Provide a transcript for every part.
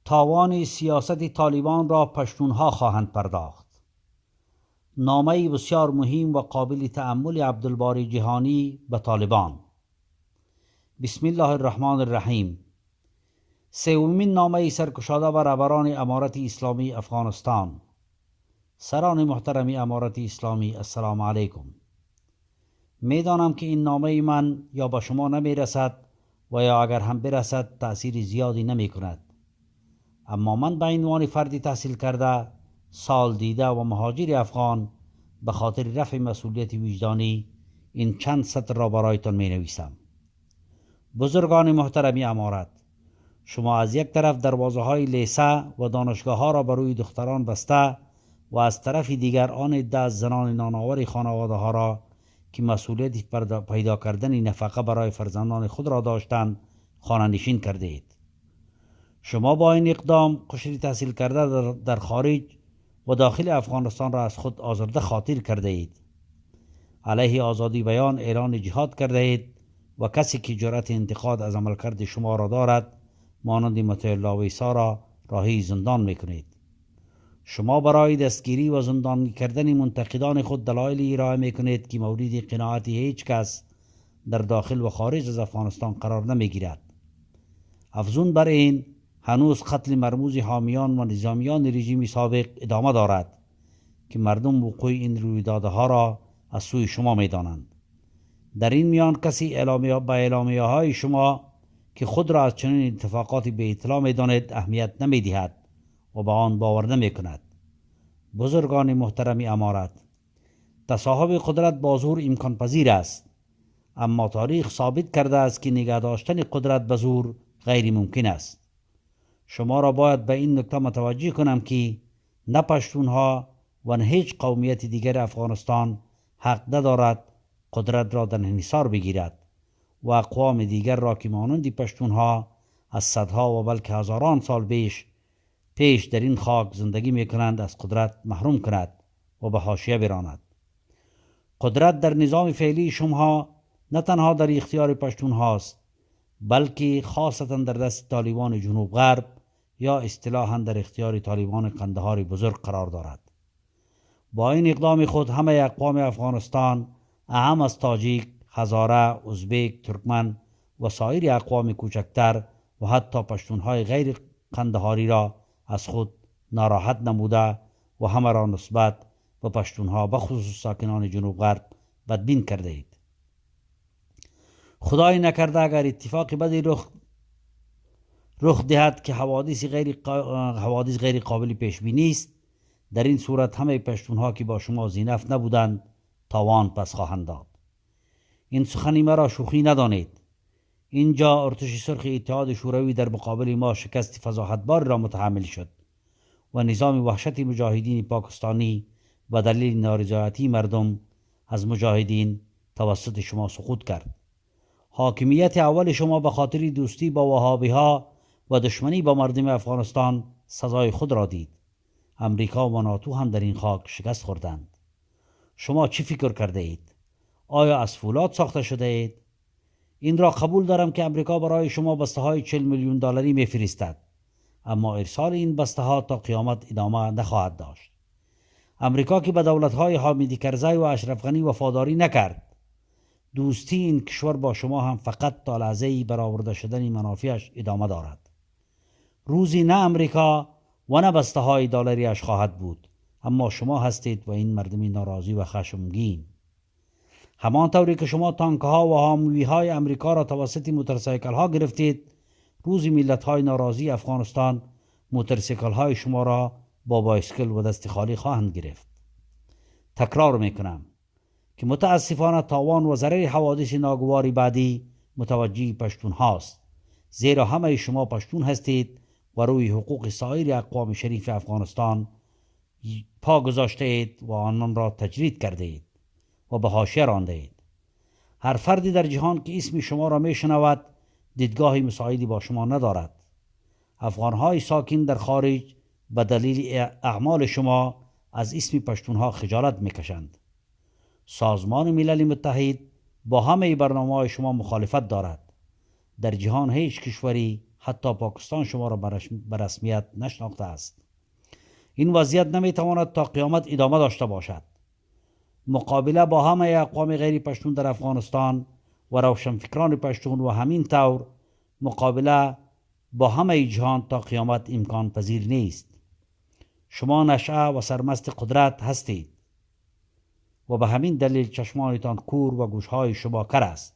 تاوان سیاست طالبان را پشتونها خواهند پرداخت. نامه بسیار مهم و قابل تأمل عبدالباری جهانی به طالبان. بسم الله الرحمن الرحیم. سومین نامه سرگشاده بر رهبران امارت اسلامی افغانستان. سران محترم امارت اسلامی، السلام علیکم. میدانم که این نامه من یا به شما نمی رسد و یا اگر هم برسد تأثیر زیادی نمی کند. اما من به عنوان فردی تحصیل کرده، سال دیده و مهاجر افغان به خاطر رفع مسئولیت وجدانی این چند سطر را برایتان می نویسم. بزرگان محترم امارت، شما از یک طرف دروازه های لیسه و دانشگاه ها را بروی دختران بسته و از طرف دیگر آن عده از زنان نانآور خانواده ها را که مسئولیت پیدا کردن نفقه برای فرزندان خود را داشتند خانه نشین کرده اید. شما با این اقدام قشر تحصیل کرده در خارج و داخل افغانستان را از خود آزرده خاطر کرده اید. علیه آزادی بیان اعلان جهاد کرده اید و کسی که جرأت انتقاد از عملکرد شما را دارد مانند مطیع الله ویسا را راهی زندان میکنید. شما برای دستگیری و زندانی کردن منتقدان خود دلایلی ارائه میکنید که مورد قناعت هیچ کس در داخل و خارج از افغانستان قرار نمیگیرد. افزون بر این، هنوز قتل مرموز حامیان و نظامیان رژیم سابق ادامه دارد که مردم وقوع این رویدادها را از سوی شما میدانند. در این میان کسی به اعلامیه های شما که خود را از چنین اتفاقاتی به اطلاع میداند اهمیت نمیدهد و به آن باور نمی کند. بزرگان محترم امارت، تصاحب قدرت با زور امکان پذیر است، اما تاریخ ثابت کرده است که نگه داشتن قدرت به زور غیر ممکن است. شما را باید به این نکته متوجه کنم که نه پشتونها و نه هیچ قومیت دیگر افغانستان حق ندارد قدرت را در انحصار بگیرد و اقوام دیگر را که مانند پشتونها از صدها و بلکه هزاران سال پیش در این خاک زندگی می کنند از قدرت محروم کند و به حاشیه براند. قدرت در نظام فعلی شما نه تنها در اختیار پشتون هاست، بلکه خاصتا در دست طالبان جنوب غرب یا اصطلاحاً در اختیار طالبان قندهار بزرگ قرار دارد. با این اقدام خود همه اقوام افغانستان، اهم از تاجیک، هزاره، ازبک، ترکمن و سایر اقوام کوچکتر و حتی پشتونهای غیر قندهاری را از خود ناراحت نموده و همه را نسبت به پشتونها به خصوص ساکنان جنوب غرب بدبین کرده اید. خدای نکرده اگر اتفاق بدی رخ دهد که حوادث غیر قابل پیش بینی است، در این صورت همه پشتونها که با شما زینف نبودند تاوان پس خواهند داد. این سخنی مرا شوخی ندانید. اینجا ارتش سرخ اتحاد شوروی در مقابل ما شکست فضاحتبار را متحمل شد و نظام وحشت مجاهدین پاکستانی و دلیل نارضایتی مردم از مجاهدین توسط شما سقوط کرد. حاکمیت اول شما به خاطر دوستی با وهابی ها و دشمنی با مردم افغانستان سزای خود را دید. امریکا و ناتو هم در این خاک شکست خوردند. شما چی فکر کرده اید؟ آیا از فولاد ساخته شده اید؟ این را قبول دارم که امریکا برای شما بسته های 40 میلیون دلاری میفرستد، اما ارسال این بسته ها تا قیامت ادامه نخواهد داشت. امریکا که به دولت های حامد کرزی و اشرف غنی وفاداری نکرد، دوستی این کشور با شما هم فقط تا لحظه برآورده شدن منافعش ادامه دارد. روزی نه امریکا و نه بسته های دلاریش خواهد بود، اما شما هستید و این مردم ناراضی و خشمگین. همانطوری که شما تانک ها و حاموی های امریکا را توسط موتورسیکل ها گرفتید، روزی ملت های ناراضی افغانستان موتورسیکل های شما را با بایسکل و دست خالی خواهند گرفت. تکرار میکنم که متاسفانه تاوان و ضرر حوادث ناگوار بعدی متوجه پشتون هاست، زیرا همه شما پشتون هستید و روی حقوق سایر اقوام شریف افغانستان پا گذاشته اید و آنان را تجرید کرده اید و به حاشیه رانده اید. هر فردی در جهان که اسم شما را میشنود دیدگاه مساعدی با شما ندارد. افغانهای ساکن در خارج به دلیل اعمال شما از اسم پشتونها خجالت میکشند. سازمان ملل متحد با همه برنامه‌های شما مخالفت دارد. در جهان هیچ کشوری حتی پاکستان شما را به رسمیت نشناخته است. این وضعیت نمیتواند تا قیامت ادامه داشته باشد. مقابله با همه اقوام غیر پشتون در افغانستان و روشنفکران پشتون و همین طور مقابله با همه جهان تا قیامت امکان پذیر نیست. شما نشأه و سرمست قدرت هستید و به همین دلیل چشمانتان کور و گوشهای شما کر است.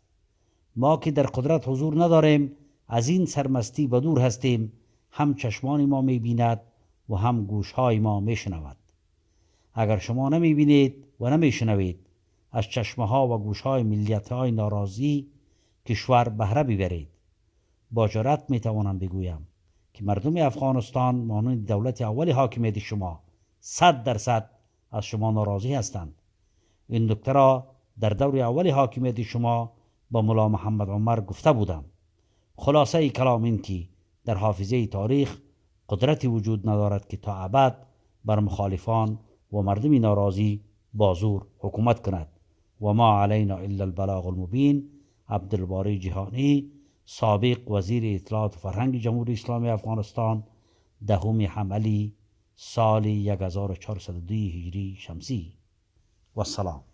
ما که در قدرت حضور نداریم از این سرمستی بدور هستیم. هم چشمان ما می‌بیند و هم گوشهای ما می‌شنود. اگر شما نمی‌بینید و نمی‌شنوید از چشمها و گوشهای ملیت‌های ناراضی کشور بهره ببرید. با جرأت می‌توانم بگویم که مردم افغانستان مانند دولت اول حاکمیت شما 100% از شما ناراضی هستند. این نکته را در دور اول حاکمیت شما با ملا محمد عمر گفته بودم. خلاصه کلام این که در حافظه تاریخ قدرتی وجود ندارد که تا ابد بر مخالفان و مردم ناراضی با زور حکومت کند. و ما علینا الا البلاغ المبین. عبدالباری جهانی، سابق وزیر اطلاعات و فرهنگ جمهوری اسلامی افغانستان، 10 حملی سال 1402 هجری شمسی. و السلام.